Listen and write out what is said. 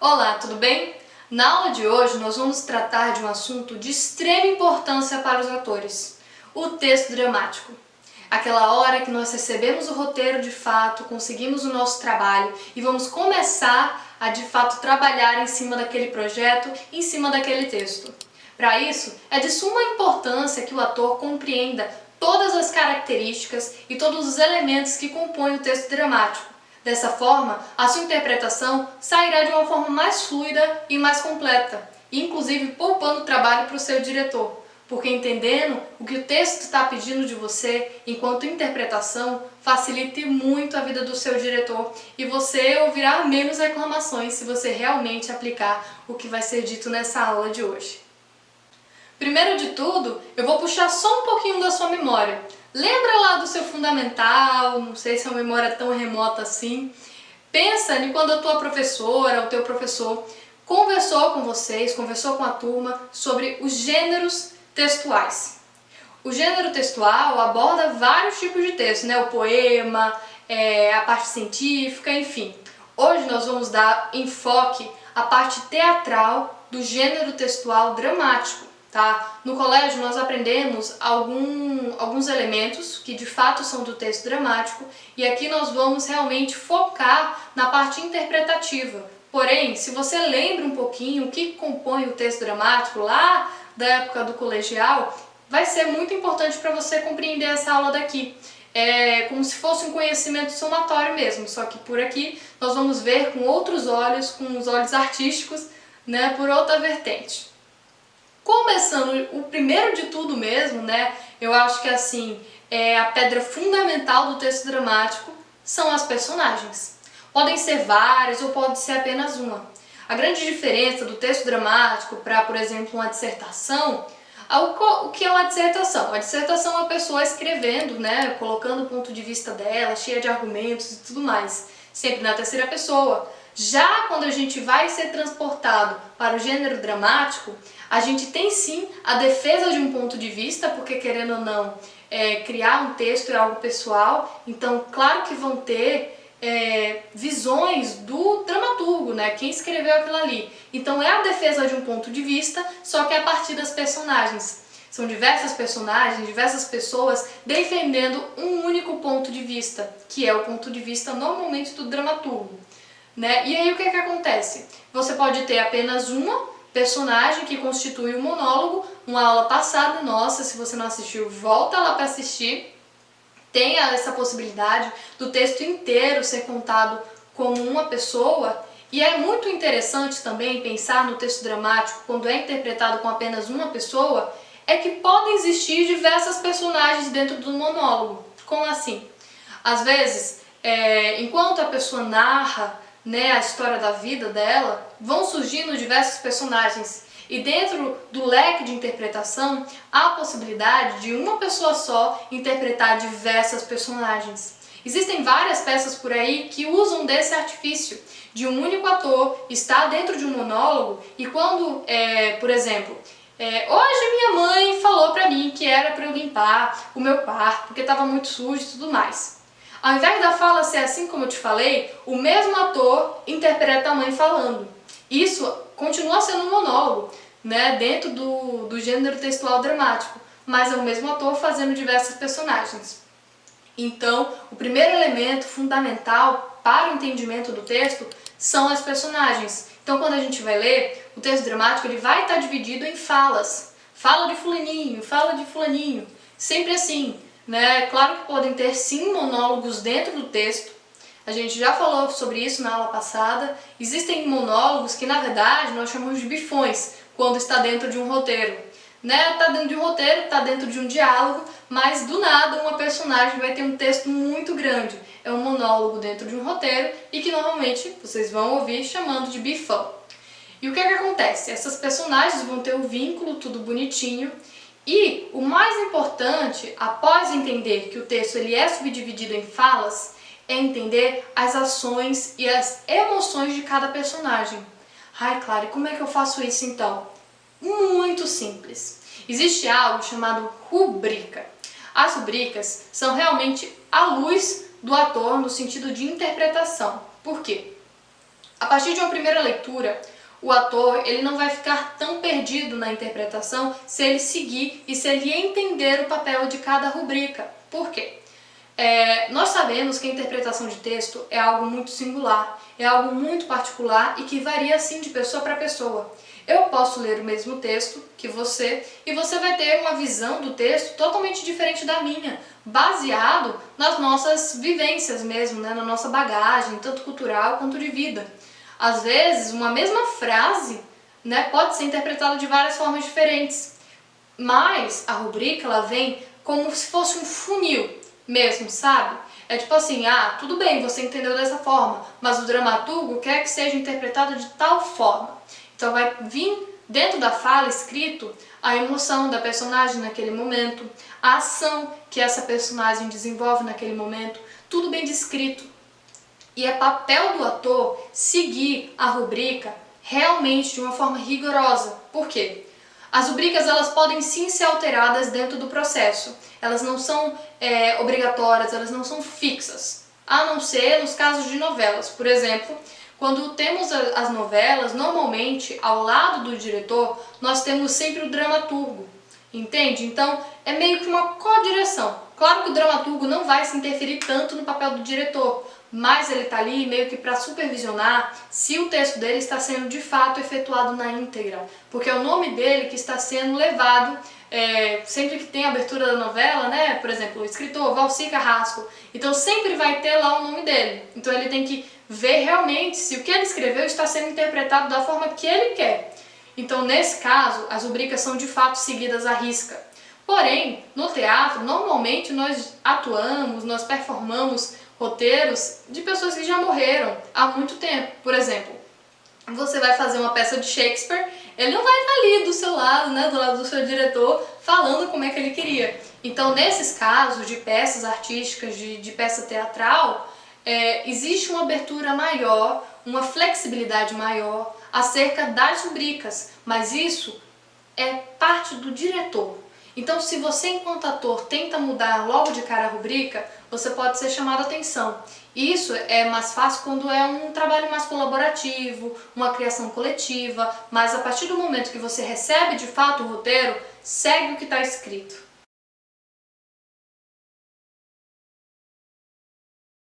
Olá, tudo bem? Na aula de hoje nós vamos tratar de um assunto de extrema importância para os atores, o texto dramático. Aquela hora que nós recebemos o roteiro de fato, conseguimos o nosso trabalho e vamos começar a de fato trabalhar em cima daquele projeto, em cima daquele texto. Para isso, é de suma importância que o ator compreenda todas as características e todos os elementos que compõem o texto dramático. Dessa forma, a sua interpretação sairá de uma forma mais fluida e mais completa, inclusive poupando trabalho para o seu diretor, porque entendendo o que o texto está pedindo de você enquanto interpretação facilita muito a vida do seu diretor e você ouvirá menos reclamações se você realmente aplicar o que vai ser dito nessa aula de hoje. Primeiro de tudo, eu vou puxar só um pouquinho da sua memória. Lembra lá do seu fundamental, não sei se é uma memória tão remota assim. Pensa em quando a tua professora, o teu professor, conversou com vocês, conversou com a turma sobre os gêneros textuais. O gênero textual aborda vários tipos de texto, né? O poema, a parte científica, enfim. Hoje nós vamos dar enfoque à parte teatral do gênero textual dramático. Tá? No colégio nós aprendemos alguns elementos que de fato são do texto dramático e aqui nós vamos realmente focar na parte interpretativa. Porém, se você lembra um pouquinho o que compõe o texto dramático lá da época do colegial, vai ser muito importante para você compreender essa aula daqui. É como se fosse um conhecimento somatório mesmo, só que por aqui nós vamos ver com outros olhos, com os olhos artísticos, né, por outra vertente. Começando o primeiro de tudo mesmo, né? Eu acho que assim, a pedra fundamental do texto dramático são as personagens. Podem ser várias ou pode ser apenas uma. A grande diferença do texto dramático para, por exemplo, uma dissertação, o que é uma dissertação? A dissertação é a pessoa escrevendo, né? Colocando o ponto de vista dela, cheia de argumentos e tudo mais, sempre na terceira pessoa. Já quando a gente vai ser transportado para o gênero dramático, a gente tem sim a defesa de um ponto de vista, porque querendo ou não, criar um texto é algo pessoal, então claro que vão ter visões do dramaturgo, né? Quem escreveu aquilo ali. Então é a defesa de um ponto de vista, só que a partir das personagens. São diversas personagens, diversas pessoas defendendo um único ponto de vista, que é o ponto de vista normalmente do dramaturgo. Né? E aí o que acontece? Você pode ter apenas uma personagem que constitui um monólogo, uma aula passada nossa, se você não assistiu, volta lá para assistir. Tem essa possibilidade do texto inteiro ser contado como uma pessoa. E é muito interessante também pensar no texto dramático, quando é interpretado com apenas uma pessoa, é que podem existir diversas personagens dentro do monólogo. Como assim? Às vezes, enquanto a pessoa narra, né, a história da vida dela, vão surgindo diversos personagens e dentro do leque de interpretação há a possibilidade de uma pessoa só interpretar diversas personagens. Existem várias peças por aí que usam desse artifício de um único ator estar dentro de um monólogo e quando, por exemplo, hoje minha mãe falou pra mim que era para eu limpar o meu quarto porque estava muito sujo e tudo mais. Ao invés da fala ser assim como eu te falei, o mesmo ator interpreta a mãe falando. Isso continua sendo um monólogo, né, dentro do gênero textual dramático, mas é o mesmo ator fazendo diversas personagens. Então, o primeiro elemento fundamental para o entendimento do texto são as personagens. Então, quando a gente vai ler, o texto dramático ele vai estar dividido em falas. Fala de fulaninho, sempre assim. Né? Claro que podem ter sim monólogos dentro do texto, a gente já falou sobre isso na aula passada. Existem monólogos que na verdade nós chamamos de bifões, quando está dentro de um roteiro. Né? Está dentro de um roteiro, está dentro de um diálogo, mas do nada uma personagem vai ter um texto muito grande. É um monólogo dentro de um roteiro e que normalmente vocês vão ouvir chamando de bifão. E o que acontece? Essas personagens vão ter um vínculo, tudo bonitinho. E o mais importante, após entender que o texto ele é subdividido em falas, é entender as ações e as emoções de cada personagem. Ai, claro, e como é que eu faço isso então? Muito simples. Existe algo chamado rubrica. As rubricas são realmente a luz do ator no sentido de interpretação. Por quê? A partir de uma primeira leitura, o ator ele não vai ficar tão perdido na interpretação se ele seguir e se ele entender o papel de cada rubrica. Por quê? Nós sabemos que a interpretação de texto é algo muito singular, é algo muito particular e que varia assim de pessoa para pessoa. Eu posso ler o mesmo texto que você e você vai ter uma visão do texto totalmente diferente da minha, baseado nas nossas vivências mesmo, né? Na nossa bagagem, tanto cultural quanto de vida. Às vezes, uma mesma frase, né, pode ser interpretada de várias formas diferentes, mas a rubrica ela vem como se fosse um funil mesmo, sabe? É tipo assim, tudo bem, você entendeu dessa forma, mas o dramaturgo quer que seja interpretado de tal forma. Então vai vir dentro da fala escrito a emoção da personagem naquele momento, a ação que essa personagem desenvolve naquele momento, tudo bem descrito. E é papel do ator seguir a rubrica realmente de uma forma rigorosa. Por quê? As rubricas elas podem sim ser alteradas dentro do processo. Elas não são obrigatórias, elas não são fixas. A não ser nos casos de novelas. Por exemplo, quando temos as novelas, normalmente ao lado do diretor, nós temos sempre o dramaturgo. Entende? Então é meio que uma co-direção. Claro que o dramaturgo não vai se interferir tanto no papel do diretor, mas ele está ali meio que para supervisionar se o texto dele está sendo de fato efetuado na íntegra, porque é o nome dele que está sendo levado sempre que tem a abertura da novela, né? Por exemplo, o escritor Valci Carrasco, então sempre vai ter lá o nome dele, então ele tem que ver realmente se o que ele escreveu está sendo interpretado da forma que ele quer. Então, nesse caso, as rubricas são de fato seguidas à risca. Porém, no teatro, normalmente nós atuamos, nós performamos roteiros de pessoas que já morreram há muito tempo. Por exemplo, você vai fazer uma peça de Shakespeare, ele não vai estar ali do seu lado, né, do lado do seu diretor, falando como é que ele queria. Então, nesses casos de peças artísticas, de peça teatral, existe uma abertura maior, uma flexibilidade maior acerca das rubricas, mas isso é parte do diretor. Então, se você, enquanto ator, tenta mudar logo de cara a rubrica, você pode ser chamado a atenção. Isso é mais fácil quando é um trabalho mais colaborativo, uma criação coletiva, mas a partir do momento que você recebe de fato o roteiro, segue o que está escrito.